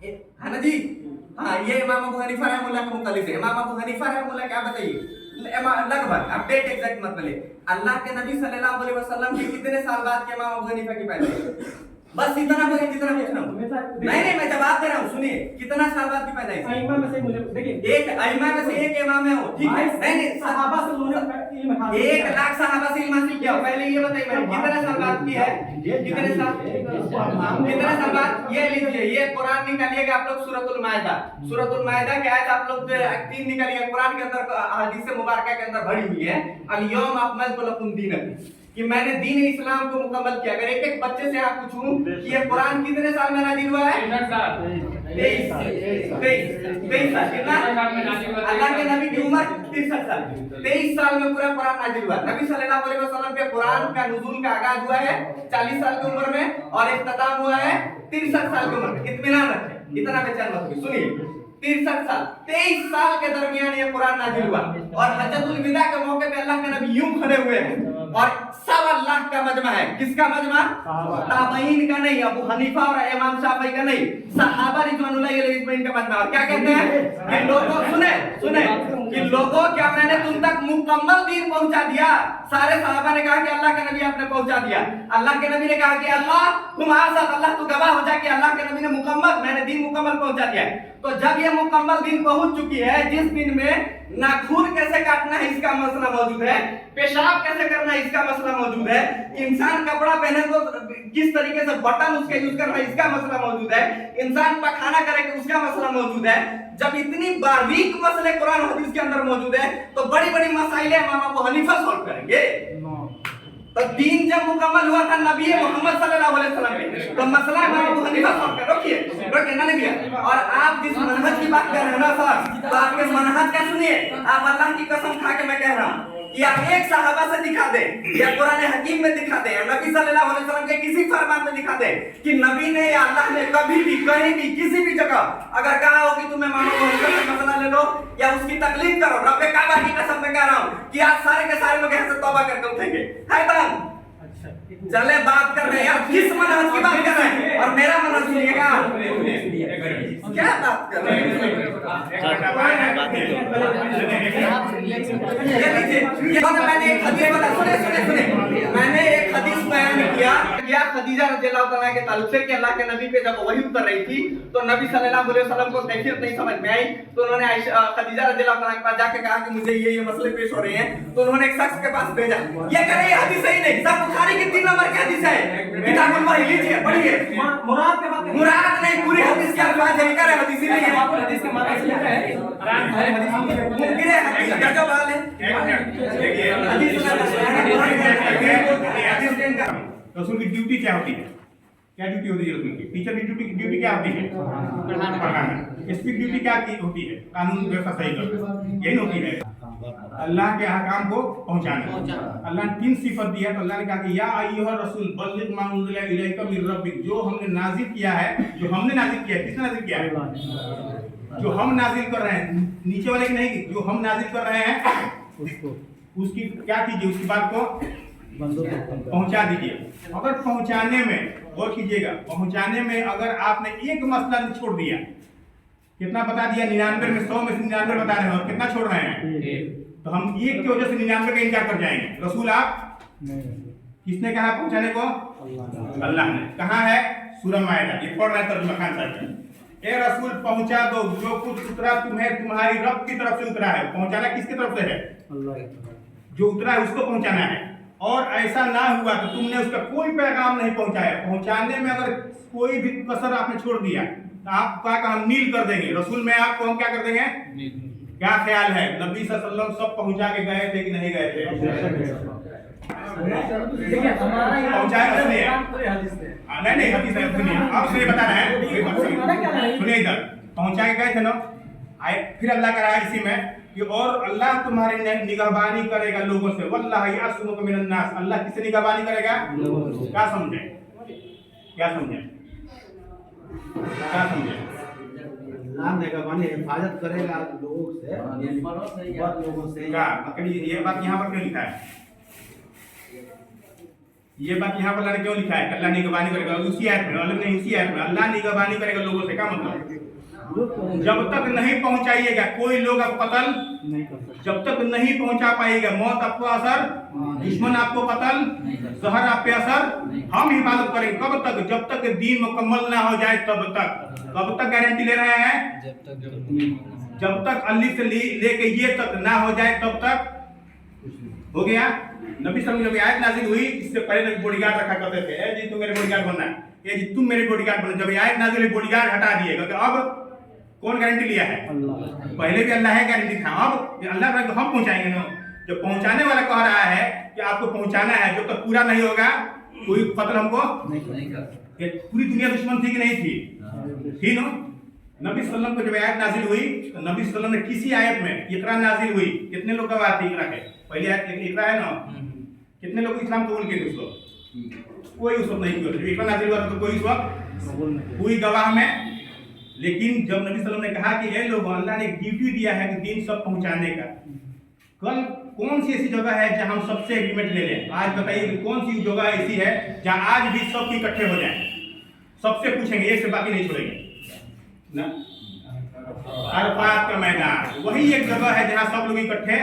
है ना जी। हाँ, ये इमाम अबू हनीफा रहमतुल्लाह का मुखलिफ है। इमाम अबू हनीफा रहमतुल्लाह क्या बताइए, लगभग आप डेट एग्जैक्ट मत बोलिए, अल्लाह के नबी सल्लल्लाहु अलैहि वसल्लम के कितने साल बाद के इमाम अबू हनीफा की पैदाइश? बस इतना बोलिए जितना पूछ रहा हूँ। नहीं, मैं जवाब दे रहा हूँ, सुनिए, कितना साल बाद की पैदाइश? अइमा में से मुझे देखिए, एक अइमा में से एक इमाम है वो, ठीक है? नहीं, सहाबा से उन्होंने इल्म हासिल 1 लाख सहाबा से इल्म हासिल किया। पहले ये बताइए मैंने कितने साल बाद की है? कितने साल बाद? ये लीजिए, ये कुरान निकालिएगा आप लोग, सूरतुल माइदा। सूरतुल माइदा की आयत आप लोग 3 निकालिएगा, कुरान के अंदर हदीस मुबारका के अंदर भरी हुई है, अल यौम अकमलतु लकुम दीनकुम, कि मैंने दीन इस्लाम को मुकम्मल किया। अगर एक एक बच्चे से आप पूछूं कि ये कुरान कितने साल में नाजिल हुआ है? 23 साल। कितना? अल्लाह के नबी की उम्र 63 साल। 23 साल में पूरा कुरान नाजिल हुआ। नबी सल्लल्लाहु अलैहि वसल्लम के कुरान का नुज़ूल का आगाज हुआ है 40 साल की उम्र में और इख्तिताम हुआ है 63 साल की उम्र में। इत्मीनान रखें, इतना बेचैन मत होइए। सुनिए, 63 साल, 23 साल के दरमियान ये कुरान नाजिल हुआ और हज्जतुल विदा के मौके पे अल्लाह के नबी यूं खड़े हुए हैं और 1.25 लाख का मजमा है। किसका मजमा? ताबईन का नहीं, अबू हनीफा और इमाम शाफी का नहीं, सहाबा रिज़वानुल्लाहि अलैहिम का मजमा। और क्या कहते हैं कि लोगों, सुने कि लोगों, क्या मैंने तुम तक मुकम्मल दीन पहुंचा दिया? सारे सहाबा ने कहा कि अल्लाह के नबी आपने पहुंचा दिया। अल्लाह के नबी ने कहा कि अल्लाह तुम आसाद, अल्लाह तू गवाह हो जा कि अल्लाह के नबी ने मैंने दीन मुकम्मल पहुंचा दिया। तो जब ये मुकम्मल दिन पहुंच चुकी है, जिस दिन में नाखून कैसे काटना है इसका मसला मौजूद है, पेशाब कैसे करना है इसका मसला मौजूद है, इंसान कपड़ा पहने तो किस तरीके से बटन उसके यूज करना है इसका मसला मौजूद है, इंसान पखाना करे उसका मसला मौजूद है। जब इतनी बारीक मसले कुरान हदीस के अंदर मौजूद है तो बड़ी बड़ी मसाइलें इमाम अबू हनीफा सॉल्व करेंगे। तो दीन जब मुकम्मल हुआ था नबी मोहम्मद सल्लल्लाहु अलैहि वसल्लम पे, तो मसला इमाम अबू हनीफा सॉल्व कर। रोकिए ना नहीं। और आप जिस मनहज की बात कर रहे हैं ना सर, तो आपके मनहज का सुनिए, आप अल्लाह की कसम खा के मैं कह रहा हूँ कि आप एक सहाबा से दिखा दे या कुरान हकीम में दिखा दे या नबी सल्लल्लाहु अलैहि वसल्लम के किसी फरमान में दिखा दे कि नबी ने या अल्लाह ने कभी भी कहीं भी किसी भी जगह अगर कहा हो कि तुम्हें मानो मसला ले लो या उसकी तकलीफ करो। रब्बे काबा की कसम में कह रहा हूँ कि आज सारे के सारे लोग यहाँ से तौबा करके उठेंगे। है तब चले बात कर रहे हैं यार, किस मनहज की बात कर रहे हैं? और मेरा मनहज सुनिएगा, क्या बात कर रहे हैं? मैंने एक हदीस बता, सुने मैंने एक हदीस बयान किया खदीजा रज़ियल्लाहु तआला के ताल्लुक से कि अल्लाह के नबी पे जब वही उतर रही थी तो नबी सल्लल्लाहु अलैहि वसल्लम को कैफियत नहीं समझ में आई, तो उन्होंने खदीजा रज़ियल्लाहु तआला के पास जाके कहा कि मुझे ये मसले पेश हो रहे हैं। तो उन्होंने एक शख्स के पास भेजा, ये कह रहे हैं हदीस सही नहीं, सब बुखारी की 3 नंबर की हदीस है, किताबुल वही लीजिए पढ़िए। मुराद नहीं, पूरी हदीस के अल्फाज है, कह रहे हदीस ही नहीं है, हदीस के माना से है मुमकिन है हदीस का जो बात है रसूल की ड्यूटी क्या होती है? क्या ड्यूटी होती है रसूल की? टीचर की ड्यूटी क्या होती है? पढ़ाना। एसपी की ड्यूटी क्या होती है? कानून व्यवस्था सही करना, यही होती है अल्लाह के अहकाम को पहुंचाना। अल्लाह ने 3 सिफत दिया, तो अल्लाह ने कहा कि या अय्युहर रसूल बल्लिग मा उनज़िला इलैका मिर रब्बिक, जो हमने नाजिल किया है, जो हमने नाजिल किया है, किसने नाजिल किया है? जो हम नाजिल कर रहे हैं, नीचे वाले की नहीं, जो हम नाजिल कर रहे हैं उसकी क्या कीजिए, उसकी बात को पहुंचा दीजिए। अगर पहुंचाने में गौर कीजिएगा, पहुंचाने में अगर आपने एक मसला छोड़ दिया, कितना बता दिया? 99 में 100 में से 99 बता रहे हैं और कितना छोड़ रहे हैं? तो हम एक की वजह से 99 का इनकार कर जाएंगे। रसूल आप किसने कहा पहुंचाने को? अल्लाह ने। कहाँ है? सूरह माइदा, ये पढ़ रहे हैं तर्जुमा खान साहब। ए रसूल पहुंचा दो, जो कुछ उतरा तुम्हें तुम्हारी रब की तरफ से उतरा है। पहुंचाना किसकी तरफ से है? जो उतरा है उसको पहुंचाना है। और ऐसा ना हुआ तो तुमने उसका कोई पैगाम नहीं पहुंचाया। पहुंचाने में अगर कोई भी कसर आपने छोड़ दिया तो आपका हम नील कर देंगे। रसूल में आपको हम क्या कर देंगे? क्या ख्याल है? नबी सल्लल्लाहु अलैहि वसल्लम सब पहुंचा के गए थे कि नहीं गए थे? नहीं हदीस है, सुनिए आप सुनिए, बता रहे हैं, सुनिए इधर पहुंचा के गए थे ना। फिर अल्लाह कह रहा है इसी में कि और अल्लाह तुम्हारी निगहबानी करेगा लोगों से, वल्लाह यअस्मुका मिनन नास। अल्लाह किससे निगहबानी करेगा? क्या समझे? क्या समझे? क्या समझे? अल्लाह निगहबानी हिफाजत करेगा लोगों से, लोगों से। क्या ये बात यहाँ पर क्यों लिखा है? ये बात यहाँ पर अल्लाह ने क्यों लिखा है? अल्लाह निगरानी करेगा, उसी आयत में, अलग नहीं उसी आयत में अल्लाह निगरानी करेगा लोगों से। क्या मतलब? जब तक नहीं पहुंचाइएगा कोई लोग आप कत्ल नहीं कर सकते, जब तक नहीं पहुंचा पाएगा, मौत आपको असर, दुश्मन आपको कत्ल, जहर आप पे असर, हम हिफाजत करेंगे। कब तक? जब तक दीन मुकम्मल ना हो जाए तब तक। कब तक गारंटी ले रहे हैं? जब तक अल्ली से लेके ये तक ना हो जाए तब तक। हो गया? नबी सल्लल्लाहु अलैहि वसल्लम जब आयत नाजिल हुई, इससे पहले नबी बॉडीगार्ड रखा करते थे, ए जी तुम मेरे बॉडीगार्ड बनना, ए जी तुम मेरे बॉडीगार्ड बनना। जब आयत नाजिल हुई बॉडीगार्ड हटा दिए, क्योंकि अब कौन गारंटी लिया है? पहले भी अल्लाह है गारंटी था, अब अल्लाह का हम पहुंचाएंगे ना। जो पहुंचाने वाला कह रहा है कि आपको पहुंचाना है, जब तक पूरा नहीं होगा कोई कत्ल हमको नहीं कर। पूरी दुनिया दुश्मन थी कि नहीं थी? थी ना। नबी सल्लल्लाहु अलैहि वसल्लम को जब आयत नाजिल हुई तो नबी सल्लल्लाहु अलैहि वसल्लम ने किसी आयत में इकरा नाजिल हुई, कितने लोग गवाह थे इकरा के? पहली आयत इकरा है ना, कितने लोग इस्लाम कबूल किए थे उस वक्त? कोई उस वक्त नहीं किया। जब इकरा नाजिल हुआ तो कोई उस वक्त कोई गवाह में। लेकिन जब नबी सल्लल्लाहु अलैहि वसल्लम ने कहा कि ये लोग, अल्लाह ने ड्यूटी दिया है कि दीन सब पहुंचाने का, कल कौन सी ऐसी जगह है जहां हम सबसे एग्रीमेंट ले लें? आज बताइए कि कौन सी जगह ऐसी है जहां आज भी सब इकट्ठे हो जाएं, सबसे पूछेंगे, एक से बाकी नहीं छोड़ेंगे ना। अरफात का मैदान वही एक जगह है जहां सब लोग इकट्ठे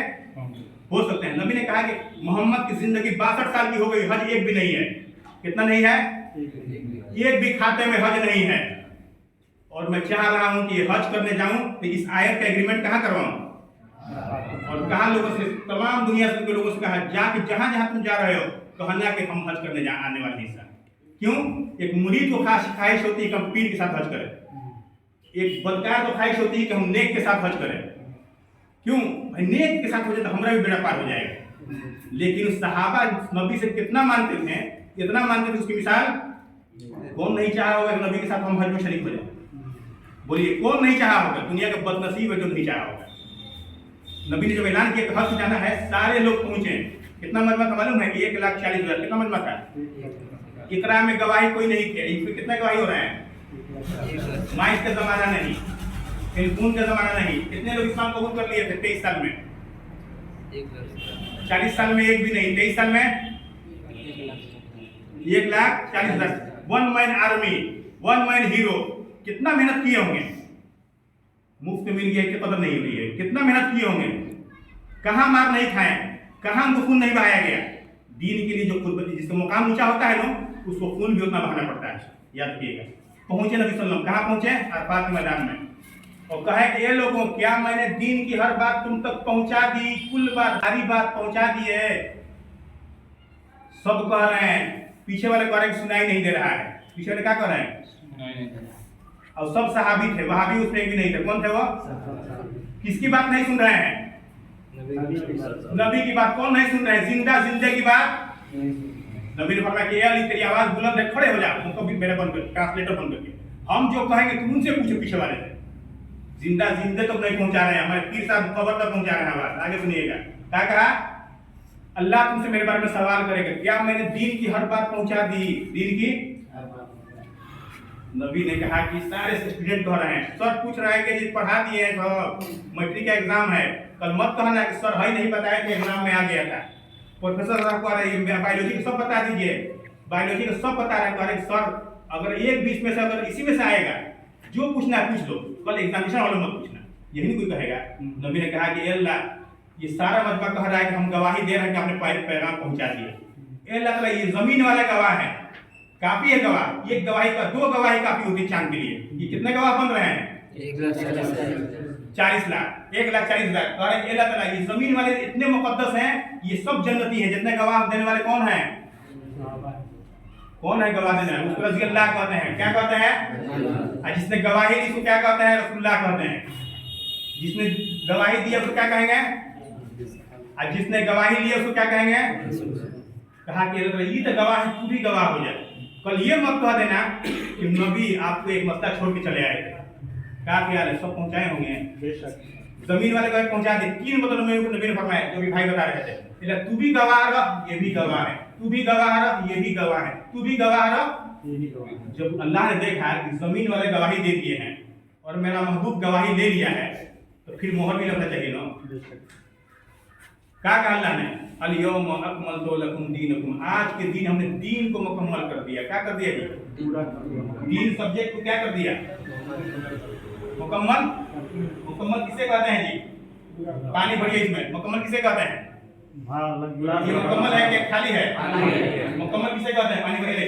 हो सकते हैं। नबी ने कहा कि मोहम्मद की जिंदगी 62 साल की हो गई, हज एक भी नहीं है। कितना नहीं है? एक भी खाते में हज नहीं है। और मैं चाह रहा हूं कि हज करने जाऊं तो इस आयत का एग्रीमेंट कहां करवाऊं? और कहा लोगों से, तमाम दुनिया के लोगों से कहा जाके जहां जहां तुम जा रहे हो कहना कि हम हज करने आने वाले हैं। क्यों? एक मुरीद को खास ख्वाहिश होती है कि हम पीर के साथ हज करें, एक बदकार को ख्वाहिश होती है कि हम नेक के साथ हज करें। क्यों भाई? नेक के साथ हो जाए तो हमारा भी बेड़ा पार हो जाएगा। लेकिन सहाबा नबी से कितना मानते थे, इतना मानते थे, उसकी मिसाल कौन नहीं चाहा होगा कि नबी के साथ हम हज में शरीक हो जाए? बोलिए कौन नहीं चाहा होगा? दुनिया का बदनसीब है जो नहीं चाहा होगा। नबी ने जब ऐलान किया कि हज जाना है, सारे लोग पहुंचे। कितना मजमा था मालूम है? 1,40,000। कितना मजमा था? इकरा में गवाही कोई नहीं थे। इसमें कितना गवाही हो रहा है? माइक का जमाना नहीं, टेलीफोन का जमाना नहीं। कितने लोग इस्लाम कबूल कर लिए थे 23 साल में? 40 साल में एक भी नहीं, 23 साल में 1,40,000। 1 मैन आर्मी, 1 मैन हीरो। कितना मेहनत किए होंगे? मुफ्त में मिल गया कि कदर नहीं हुई है। कितना मेहनत किए होंगे? कहाँ मार नहीं खाए, कहाँ उनको खून नहीं बहाया गया। दीन के लिए जो खुद जिसका मुकाम ऊंचा होता है ना, उसको खून भी उतना बहाना पड़ता है। याद रखिएगा। पहुंचे नबी सल्लल्लाहु अलैहि वसल्लम, कहाँ पहुंचे? अरफात के मैदान में। और कहे कि ये लोगों, क्या मैंने दीन की हर बात तुम तक पहुंचा दी? कुल बात, सारी बात पहुंचा दी है। सब कह रहे हैं, पीछे वाले कह रहे हैं सुनाई नहीं दे रहा है। पीछे वाले क्या कह रहे हैं? और सब सहाबी थे, वहां भी उसमें भी नहीं थे। कौन थे वो? किसकी बात नहीं सुन रहे हैं? नबी की बात कौन नहीं सुन रहे हैं? जिंदा जिंदे की बात। नबी ने फरमाया कि अली तेरी आवाज बुलंद है, खड़े हो जा। उनको भी मेरे बंद कर, ट्रांसलेटर बंद करके हम जो कहेंगे तुम उनसे पूछो पीछे वाले से। जिंदा जिंदे तक नहीं पहुंचा रहे हैं, हमारे पीर साहब कब्र तक पहुंचा रहे हैं आवाज। आगे सुनिएगा क्या कहा? अल्लाह तुमसे मेरे बारे में सवाल करेगा, क्या मैंने दीन की हर बात पहुंचा दी? दीन की नबी ने कहा कि सारे स्टूडेंट कह रहे हैं, सर पूछ रहे हैं कि जी पढ़ा दिए हैं, सर मैट्रिक का एग्जाम है, कल मत कहना कि सर है नहीं बताया कि एग्जाम में आ गया था। प्रोफेसर साहब कह रहे हैं बायोलॉजी का सब बता दीजिए, बायोलॉजी का सब बता रहे हैं। कह रहे सर अगर एक 20 में से अगर इसी में से आएगा, जो पूछना है पूछ लो, कल एग्जामिनेशन वालों मत पूछना। यही कोई कहेगा। नबी ने कहा कि अल्लाह ये सारा मजबा कह रहा है कि हम गवाही दे रहे हैं कि आपने पैगाम पहुंचा दिया। अल्लाह ताला ये जमीन वाला गवाह है, काफी है गवाह। एक गवाही का 2 गवाही काफी होती है चांद के लिए। ये कितने गवाह बन रहे हैं? 40 लाख, 1,40,000। और अल्लाह ताला ये जमीन वाले इतने मुकद्दस हैं, ये सब जन्नती हैं। जितने गवाह देने वाले कौन हैं? कौन है गवाह देने वाले? उसको रज़ी अल्लाह कहते हैं। क्या कहते हैं? और जिसने गवाही दी उसको क्या कहते हैं? रसूलुल्लाह कहते हैं। जिसने गवाही दी उसको क्या कहेंगे? और जिसने गवाही ली उसको क्या कहेंगे? कहा कि ये तो गवाह है, तू भी गवाह हो जाए। कल ये मत कह देना कि नबी आपको एक मसला छोड़ के चले आए थे। क्या ख्याल है? सब पहुंचाए होंगे जमीन वाले को पहुंचा दे। 3 मतलब नबी ने फरमाया, जो भी भाई बता रहे थे, तू भी गवाह रह, ये भी गवाह है, तू भी गवाह रह, ये भी गवाह है, तू भी गवाह रह, ये भी गवाह है। जब अल्लाह ने देखा कि जमीन वाले गवाही दे दिए हैं और मेरा महबूब गवाही ले लिया है, तो फिर मोहर भी लगना चाहिए ना। क्या कहा अल्लाह ने? अल-यौम अकमलतु लकुम दीनकुम, आज के दिन हमने दीन को मुकम्मल कर दिया। क्या कर दिया जी? दीन सब्जेक्ट को क्या कर दिया? मुकम्मल। मुकम्मल किसे कहते हैं जी? पानी भरिए इसमें। मुकम्मल किसे कहते हैं? ये मुकम्मल है कि खाली है? मुकम्मल किसे कहते हैं? पानी भरिए।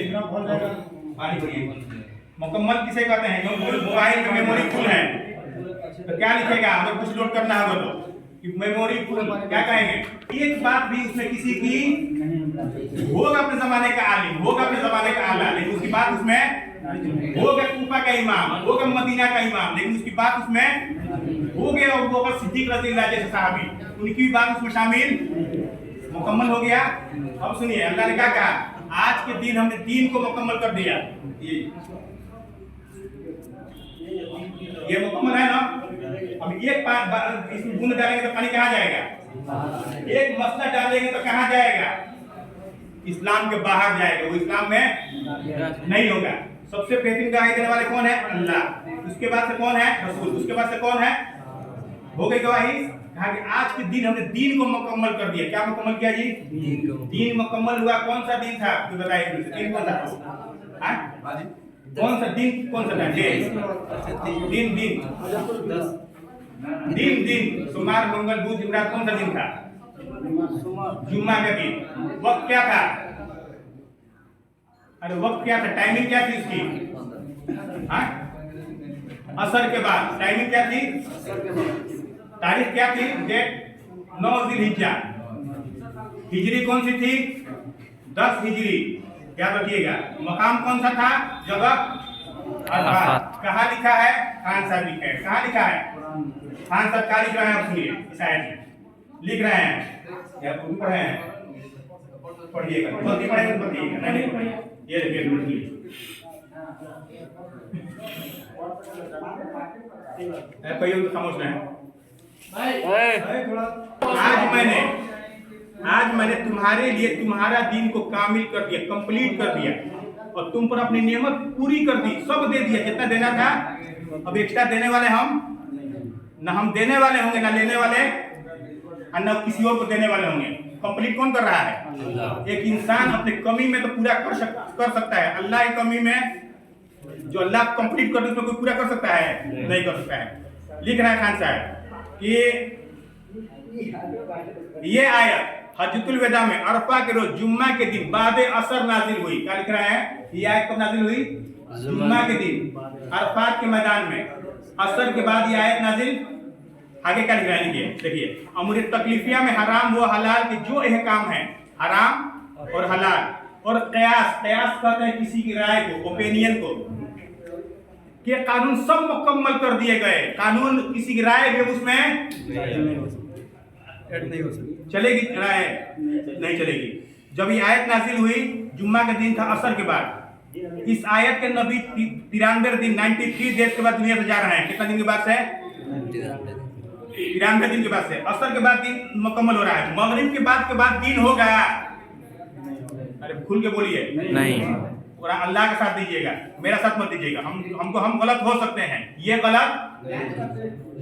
पानी भरिए। मुकम्मल किसे कहते हैं? जो मोबाइल में मेमोरी फुल है तो क्या लिखेगा? अगर कुछ लोड करना होगा तो मेमोरी फुल क्या कहेंगे? एक बात भी उसमें किसी की होगा अपने जमाने का आलिम, होगा अपने जमाने का आला, लेकिन उसकी बात उसमें होगा कूफा का इमाम, होगा मदीना का इमाम, लेकिन उसकी बात उसमें हो गया और वो सिद्दीक रज़ियल्लाहु जैसे सहाबी, उनकी बात उसमें शामिल मुकम्मल हो गया। अब सुनिए अल्लाह ने क्या कहा? आज के दिन हमने दीन को मुकम्मल कर दिया। ये मुकम्मल है ना? अब एक इसमें बूंद डालेंगे तो पानी कहाँ जाएगा? एक मसला डालेंगे तो कहाँ जाएगा? इस्लाम के बाहर जाएगा, वो इस्लाम में नहीं होगा। सबसे बेहतरीन गवाही देने वाले कौन है? अल्लाह। उसके बाद से कौन है? रसूल। उसके बाद से कौन है? हो गई गवाही। कहा कि आज के दिन हमने दीन को मुकम्मल कर दिया। क्या मुकम्मल किया जी? दीन मुकम्मल हुआ। कौन सा दिन था? तो बताइए दिन कौन सा था? कौन सा दिन? कौन सा था? दिन सोमवार मंगल बुध जुमरात कौन सा दिन था? जुम्मा का दिन। वक्त क्या था? अरे वक्त क्या था? टाइमिंग क्या थी उसकी? असर के बाद। टाइमिंग क्या थी? तारीख क्या थी? डेट 9 ज़िलहिज्जा। हिजरी कौन सी थी? 10 हिजरी। क्या रखिएगा? मकाम कौन सा था? जगह अराफात। कहाँ लिखा है? खान साहब लिखा है। कहाँ लिखा है? खान साहब क्या लिख रहे हैं? आप सुनिए, शायद लिख रहे हैं या उर्दू पढ़े हैं? पढ़िएगा। गलती पढ़ेंगे तो बताइएगा। नहीं पढ़िए। ये देखिए कहिए तो खामोश रहे। आज मैंने तुम्हारे लिए तुम्हारा दीन को कामिल कर दिया, कंप्लीट कर दिया, और तुम पर अपनी नेमत पूरी कर दी, सब दे दिया जितना देना था। अब एक्स्ट्रा देने वाले हम न, हम देने वाले होंगे ना लेने वाले, और न किसी और को देने वाले होंगे। कंप्लीट कौन कर रहा है? एक इंसान अपने कमी में तो पूरा कर सकता है, अल्लाह की कमी में जो अल्लाह कंप्लीट कर दे उसमें कोई पूरा कर सकता है? नहीं कर सकता है। लिख रहा है खान साहब कि ये आयत हज्जतुल विदा में अरफा के रोज जुम्मा के दिन बाद असर नाजिल हुई। क्या लिख रहा है? ये आयत कब नाजिल हुई? जुम्मा के दिन अरफात के मैदान में असर के बाद ये आयत नाजिल। आगे क्या लिख रहा है? देखिए अमूर तकलीफिया में हराम व हलाल के जो अहकाम है, हराम और हलाल, और कयास कहते हैं किसी की राय को, ओपिनियन को, के कानून सब मुकम्मल कर दिए गए। कानून किसी की राय भी उसमें चलेगी? राय नहीं चलेगी। जब ये आयत नाजिल हुई जुम्मा के दिन था, असर के बाद। इस आयत के नबी 93 दिन 93 डेज के बाद दुनिया से जा रहे हैं। कितना दिन के बाद से? 93 दिन के बाद से। असर के बाद दिन मुकम्मल हो रहा है। मगरिब के बाद दिन हो गया। अरे खुल के बोलिए। नहीं, और अल्लाह के साथ दीजिएगा, मेरा साथ मत दीजिएगा। हम गलत हो सकते हैं। ये गलत,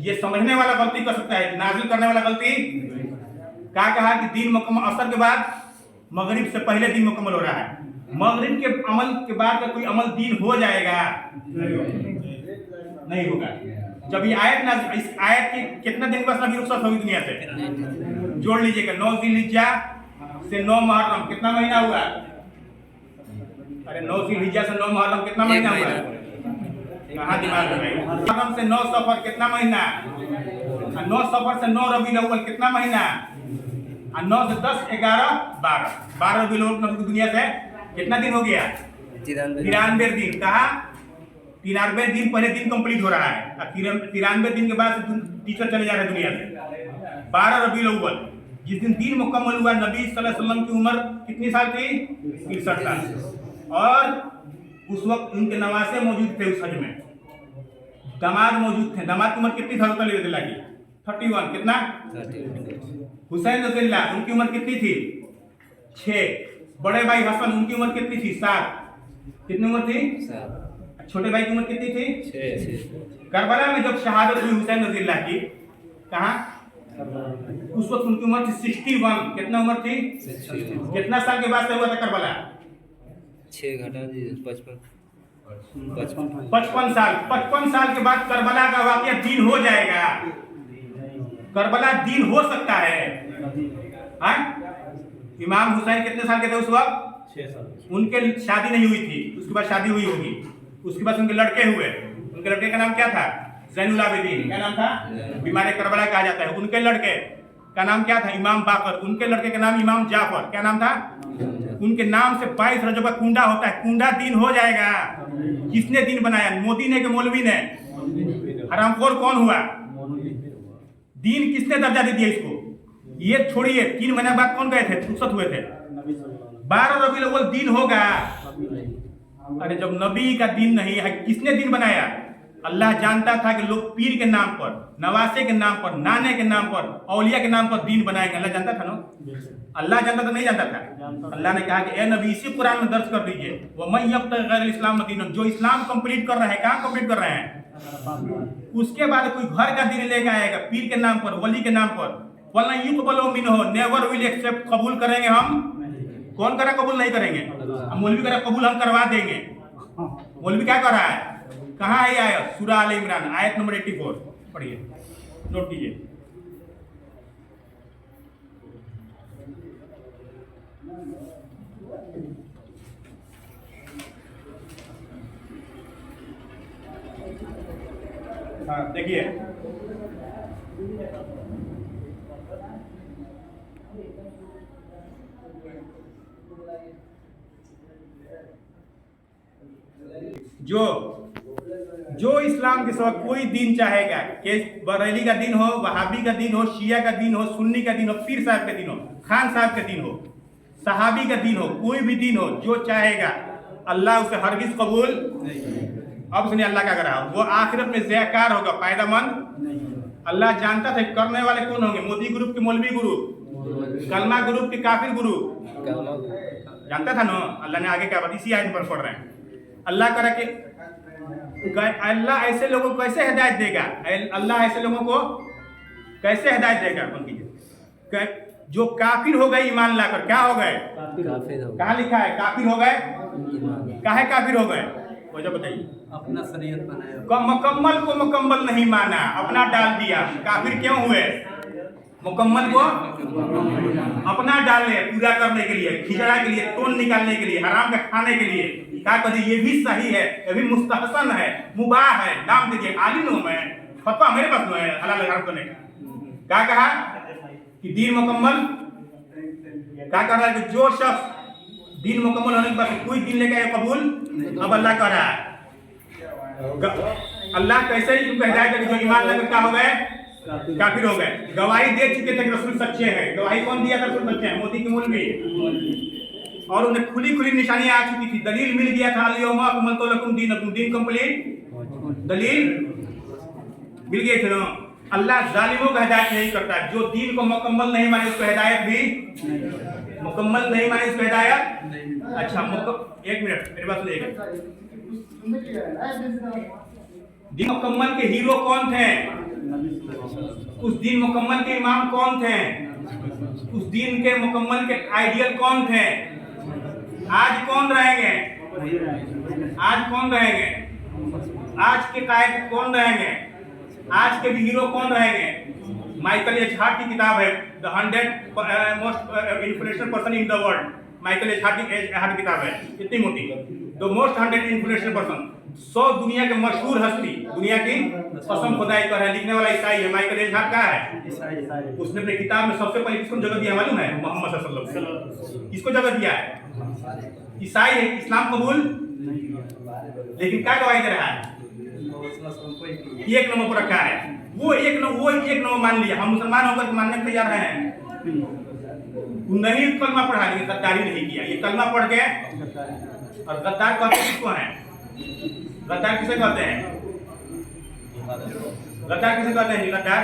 ये समझने वाला गलती कर सकता है, नाजिल करने वाला गलती। क्या कहा कि दिन मुकम्मल, असर के बाद मगरिब से पहले दिन मुकम्मल हो रहा है। मगरिब के अमल के बाद का कोई अमल दिन हो जाएगा? नहीं होगा। जब ये आयत ना, इस आयत के कितना दिन बस नबी रुखसत होगी दुनिया से? जोड़ लीजिएगा। 9 ज़िलहिज्जा से 9 मुहर्रम कितना महीना हुआ? अरे 9 ज़िलहिज्जा से 9 मुहर्रम कितना महीना हुआ? कहाँ दिमाग में? मुहर्रम से 9 सफर कितना महीना? 9 सफर से 9 रबीउल अव्वल कितना महीना? 9 से 10 11 12 रबीउल अव्वल दुनिया से कितना दिन हो गया? 93 दिन। कहा 93 दिन पहले दिन कंप्लीट हो रहा है। 93 दिन के बाद टीचर चले जा रहे हैं दुनिया से। 12 रबीउल अव्वल जिस दिन दिन मुकम्मल हुआ, नबी सल्लल्लाहु अलैहि वसल्लम की उम्र कितनी साल थी? 63 साल। और उस वक्त उनके नवासे मौजूद थे उस हज में, दामाद मौजूद थे। दामाद की उम्र कितनी था? 31। कितना? हुसैन रज़ियल्लाहु उनकी उम्र कितनी थी? 6। बड़े भाई हसन उनकी उम्र कितनी थी? 7। कितनी उम्र थी? 7। छोटे भाई की उम्र कितनी थी? 6। करबला में जब शहादत हुई हुसैन रज़ियल्लाहु की, कहाँ? उस वक्त उनकी उम्र थी 61। कितना उम्र थी? कितना साल के बाद से हुआ था करबला? 6 घटा दीजिए 55 55 साल। 55 साल के बाद करबला का वाकया दिन हो जाएगा। करबला दिन हो सकता है। हाँ? इमाम हुसैन कितने साल के थे उस वक्त? 6 साल। उनके शादी नहीं हुई थी, उसके बाद शादी हुई होगी। उसके बाद उनके लड़के हुए। उनके लड़के का नाम क्या था? ज़ैनुल आबिदीन। क्या नाम था? बीमार करबला कहा जाता है। उनके लड़के का नाम क्या था? इमाम बाकर। उनके लड़के का नाम इमाम जाफर। क्या नाम था? उनके नाम से 22 रजब का कुंडा होता है। कुंडा दिन हो जाएगा। किसने दिन बनाया? मोदी ने कि मौलवी ने? हरामखोर कौन हुआ? दिन किसने दर्जा दे दिया इसको? ये छोड़िए, 3 महीने बाद कौन गए थे? रुखसत हुए थे। 12 रबीउल अव्वल दिन होगा। अरे जब नबी का दिन नहीं है, किसने दिन बनाया? अल्लाह जानता था कि लोग पीर के नाम पर, नवासे के नाम पर, नाने के नाम पर, औलिया के नाम पर दिन बनाएंगे। अल्लाह जानता था ना? अल्लाह जानता था, नहीं जानता था? अल्लाह ने कहा कि ए नबी, इसी कुरान में दर्ज कर दीजिए, वमन यब्तगि गैरल इस्लाम दीनन, जो इस्लाम कंप्लीट कर रहा है, कहाँ कंप्लीट कर रहे हैं? उसके बाद कोई घर का दिन लेके आएगा पीर के नाम पर, वली के नाम पर, वला युक़बलु मिन्हु, नेवर विल एक्सेप्ट, कबूल करेंगे हम? कौन करा कबूल नहीं करेंगे? हम मौलवी करा कबूल हम करवा देंगे। मौलवी क्या कर रहा है? कहाँ है आयत? सूरह आल इमरान आयत नंबर 84 पढ़िए, नोट कीजिए। हाँ देखिए, जो इस्लाम के सिवा कोई दिन चाहेगा कि बरेली का दिन हो, वहाबी का दिन हो, शिया का दिन हो, सुन्नी का दिन हो, पीर साहब का दिन हो, खान साहब का दिन हो, सहाबी का दिन हो, कोई भी दिन हो, जो चाहेगा अल्लाह उसे हरगिज कबूल। अब सुनिए अल्लाह क्या कर रहा है, वो आखिरत में ज़ियाकार होगा, फायदेमंद। अल्लाह जानता था करने वाले कौन होंगे, मोदी ग्रुप के मौलवी ग्रुप, कलमा ग्रुप के काफिर ग्रुप, जानता था ना। अल्लाह ने आगे क्या बात इसी आयत पर पढ़ रहे हैं। अल्लाह करा कि अल्लाह ऐसे लोगों को कैसे हिदायत देगा? अल्लाह ऐसे लोगों को कैसे हिदायत देगा? जो काफिर हो गए ईमान लाकर, क्या हो गए? कहाँ लिखा है काफिर हो गए? काहे काफिर हो गए? वजह बताइए। अपना शरीयत बनाया, मुकम्मल को मुकम्मल नहीं माना, अपना डाल दिया। काफिर क्यों हुए? मुकम्मल को अपना डालने, पूरा करने के लिए, खिचड़ा के लिए, तोन निकालने के लिए, हराम का खाने के लिए। क्या कहते? ये भी सही है, ये भी मुस्तहसन है, मुबाह है, नाम दीजिए। आलिम हूं मैं, फतवा मेरे पास में है हलाल हराम करने का। क्या कहा कि दीन मुकम्मल? क्या कर रहा है कि जो शख्स दीन मुकम्मल होने के बाद कोई दिन लेके कबूल, अब अल्लाह कह रहा है। अल्लाह कैसे ही तुमको हिदायत है, जो ईमान लेकर क्या हो गए? काफिर हो गए। गवाही दे चुके थे कि रसूल सच्चे हैं। गवाही कौन दिया था? रसूल सच्चे हैं, मोदी की मौलवी। और उन्हें खुली खुली निशानियां आ चुकी थी, दलील मिल गया था, अल-यौमा अकमलतु लकुम दीनकुम, दिन कंप्लीट, दलील मिल गई थी ना। अल्लाह जालिमों का हिदायत नहीं करता। जो दीन को मुकम्मल नहीं माने उसको हिदायत भी मुकम्मल नहीं माने उसको हिदायत। अच्छा एक मिनट मेरे पास लेगा। दीन मुकम्मल के हीरो कौन थे? उस दिन मुकम्मल के इमाम कौन थे? उस दिन के मुकम्मल के आइडियल कौन थे? आज कौन रहेंगे? आज कौन रहेंगे? आज के कायद कौन रहेंगे? आज के भी हीरो कौन रहेंगे? माइकल एच हार्ट की किताब है the 100 most influential person in the world. Michael H heart की किताब है, इतनी मोटी। द मोस्ट 100 इन्फ्लुएंशियल पर्सन, 100 दुनिया के मशहूर हस्ती, दुनिया की कसम खुदाई कर है। लिखने वाला ईसाई है, माइकल एच हार्ट का है। उसने अपनी किताब में सबसे पहले किसको जगह दिया मालूम है? मोहम्मद सल्लल्लाहु अलैहि वसल्लम। किसको जगह दिया है? ईसाई है, इस्लाम कबूल, लेकिन क्या गवाही दे रहा है? एक नंबर पर रखा है। वो एक नंबर मान लिया। हम मुसलमान होकर मानने को तैयार हैं। नहीं कलमा पढ़ा, लेकिन गद्दारी नहीं किया। ये कलमा पढ़ के, और गद्दार कहते किसको हैं? गद्दार किसे कहते हैं? गद्दार किसे कहते हैं? गद्दार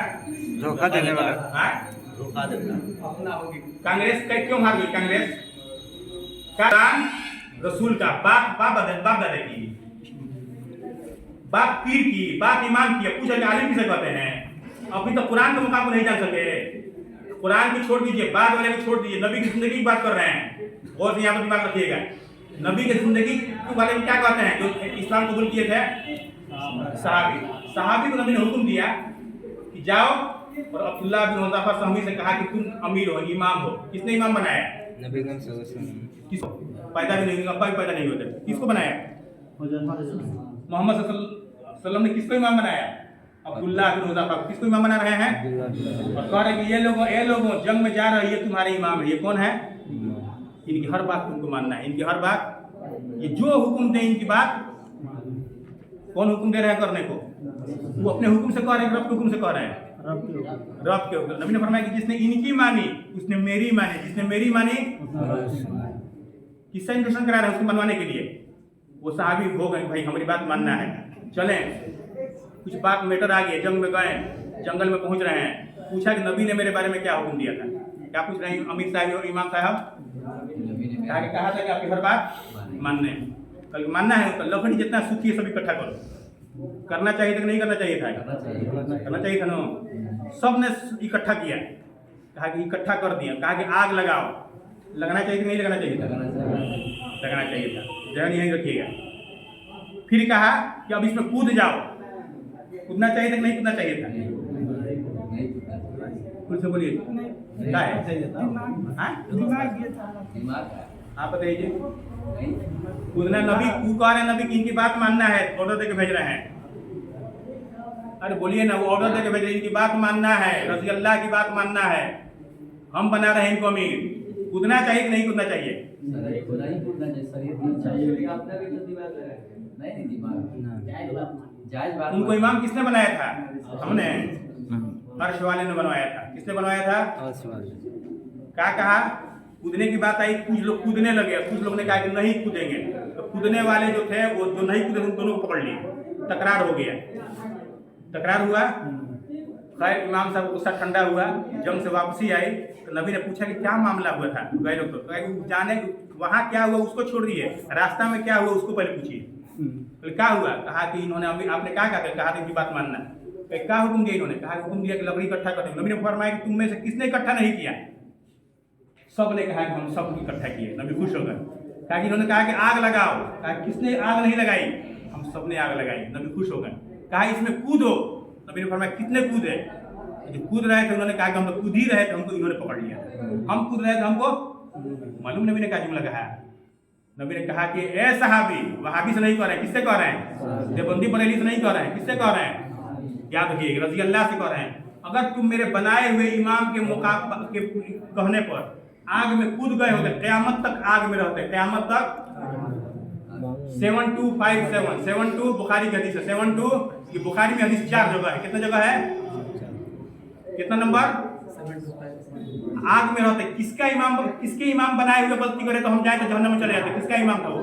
धोखा देने वाला, धोखा देना। कांग्रेस क्यों हार गई? कांग्रेस कारण रसूल का बाप दादा की, बाप पीर की, बाप इमाम की। पूछा कि आलिम किसे कहते हैं? अभी तो कुरान के मुकाम को नहीं जान सके। कुरान की छोड़ दीजिए, बाद वाले को छोड़ दीजिए, नबी की जिंदगी की बात कर रहे हैं। और से यहाँ पर दिमाग रखिएगा, नबी की जिंदगी के बारे में क्या कहते हैं? जो इस्लाम कबूल किए थे सहाबी को नबी ने हुक्म दिया कि जाओ और अब्दुल्लाह बिन हुज़ैफा सहमी से कहा कि तुम अमीर हो, इमाम हो। किसने इमाम बनाया? नबी करीम सल्लल्लाहु अलैहि वसल्लम। किसको? पैदा भी नहीं, अब्बा भी पैदा नहीं होते, किसको बनाया? मोहम्मद सल्लल्लाहु अलैहि वसल्लम ने किसको इमाम बनाया? अब्दुल्लाह बिन हुज़ैफा। किसको इमाम बना रहे हैं? और कह रहे हैं कि ये लोगों जंग में जा रहे हैं, ये तुम्हारे इमाम है। ये कौन है? इनकी हर बात तुमको मानना है, इनकी हर बात, ये जो हुक्म दे इनकी बात। कौन हुक्म दे रहे हैं करने को? वो अपने हुक्म से कह रहे हैं, रब के हुक्म से कह रहे हैं। रब के हुक्म। नबी ने फरमाया कि जिसने इनकी मानी उसने मेरी मानी, जिसने मेरी मानी किससे इंट्रोडक्शन करा रहे हैं उसको मनवाने के लिए। वो सहाबी हो गए, भाई हमारी बात मानना है, चलें। कुछ बात मैटर आ गई, जंग में गए, जंगल में पहुंच रहे हैं, पूछा कि नबी ने मेरे बारे में क्या हुक्म दिया था। क्या पूछ रहे हैं अमीर साहब और इमाम साहब? कहा था कि आपकी हर बात मानने, कल मानना है। तो लकड़ी जितना सूखी है सब इकट्ठा करो। करना चाहिए था कि नहीं करना चाहिए था? करना चाहिए था ना। सब ने इकट्ठा किया, कहा कि इकट्ठा कर दिया, कहा कि आग लगाओ। लगाना चाहिए कि नहीं लगाना चाहिए था? लगाना चाहिए था। ध्यान यहीं रखिएगा। फिर कहा कि अब इसमें कूद जाओ। कूदना चाहिए था कि नहीं कूदना चाहिए था? कुछ से बोलिए, क्या है? आप बताइए। कूदना नबी कह रहे हैं, नबी की इनकी बात मानना है, ऑर्डर देके भेज रहे हैं। अरे बोलिए ना, वो ऑर्डर देके भेज रहे हैं, इनकी बात मानना है, रज़ी अल्लाह की बात मानना है। हम बना रहे हैं इनको अमीर। कूदना चाहिए कि नहीं कूदना चाहिए? उनको इमाम किसने बनाया था? हमने। अर्श वाले ने बनवाया था। किसने बनवाया था? क्या कहा? कूदने की बात आई, कुछ लोग कूदने लगे, कुछ लोग ने कहा कि नहीं कूदेंगे। तो कूदने वाले जो थे वो जो नहीं कूदे उन दोनों को पकड़ लिए, तकरार हो गया। तकरार हुआ, खैर इमाम साहब गुस्सा ठंडा हुआ, जंग से वापसी आई तो नबी ने पूछा कि क्या मामला हुआ था। गए लोग तो जाने वहाँ क्या हुआ उसको छोड़ दिए, रास्ता में क्या हुआ उसको पहले पूछिए। तो क्या हुआ? कहा कि इन्होंने अभी आपने क्या कहा था इनकी बात मानना। क्या हुक्म दिया इन्होंने? कहा हुक्म दिया कि लकड़ी इकट्ठा करते। नबी ने फरमाया कि तुम में से किसने इकट्ठा नहीं किया? सब ने कहा कि हम सब इकट्ठा किए। नबी खुश हो गए। कहा कि इन्होंने कहा कि आग लगाओ। कहा किसने आग नहीं लगाई? हम सब ने आग लगाई। नबी खुश हो गए। कहा इसमें कूदो। नबी ने फरमाया कितने कूदे? जो कूद रहे थे उन्होंने कहा कि हम तो कूद ही रहे थे, हमको इन्होंने पकड़ लिया। हम कूद रहे थे, हमको मालूम। नबी ने क्या जुमला कहा? नबी ने कहा कि ए सहाबी, वहाबी से नहीं कह रहे हैं, किससे कह रहे हैं? देवबंदी बरेली से नहीं कह रहे हैं, किससे कह रहे हैं? याद रखिए, रज़ी अल्लाह से कह रहे हैं। अगर तुम मेरे बनाए हुए इमाम के कहने पर आग में कूद गए होते, क़यामत तक आग में रहते, क़यामत तक। 7257 72 बुखारी की हदीस है। 72 ये बुखारी में हदीस 4 जगह है। कितने जगह है? कितना नंबर? आग में रहते। किसके इमाम बनाए हुए गलती करे तो हम जाए तो जहन्नम में चले जाते? किसका इमाम था वो?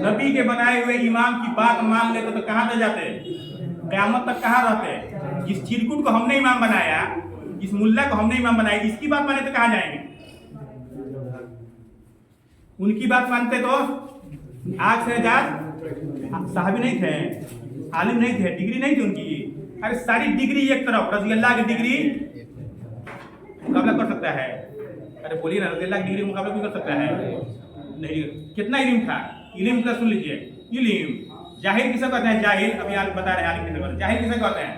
नबी के बनाए हुए इमाम की बात मान लेते तो कहाँ से जाते? क़यामत तक कहाँ रहते? जिस चिरकुट को हमने इमाम बनाया, जिस मुल्ला को हमने इमाम बनाया, इसकी बात माने तो कहाँ जाएंगे? उनकी बात मानते तो आग से नजात। साहबी नहीं थे, आलिम नहीं थे, डिग्री नहीं थी उनकी। अरे सारी डिग्री एक तरफ, रज़ी अल्लाह की डिग्री मुकाबला कर सकता है? अरे बोलिए ना, रज़ी अल्लाह की डिग्री मुकाबला भी कर सकता है? नहीं। कितना इल्म था? इल्म का सुन लीजिए। इल्म जाहिल किसे कहते हैं? जाहिल अभी आप बता रहे हैं, आलिम किसे कहते हैं? जाहिल किसे कहते हैं?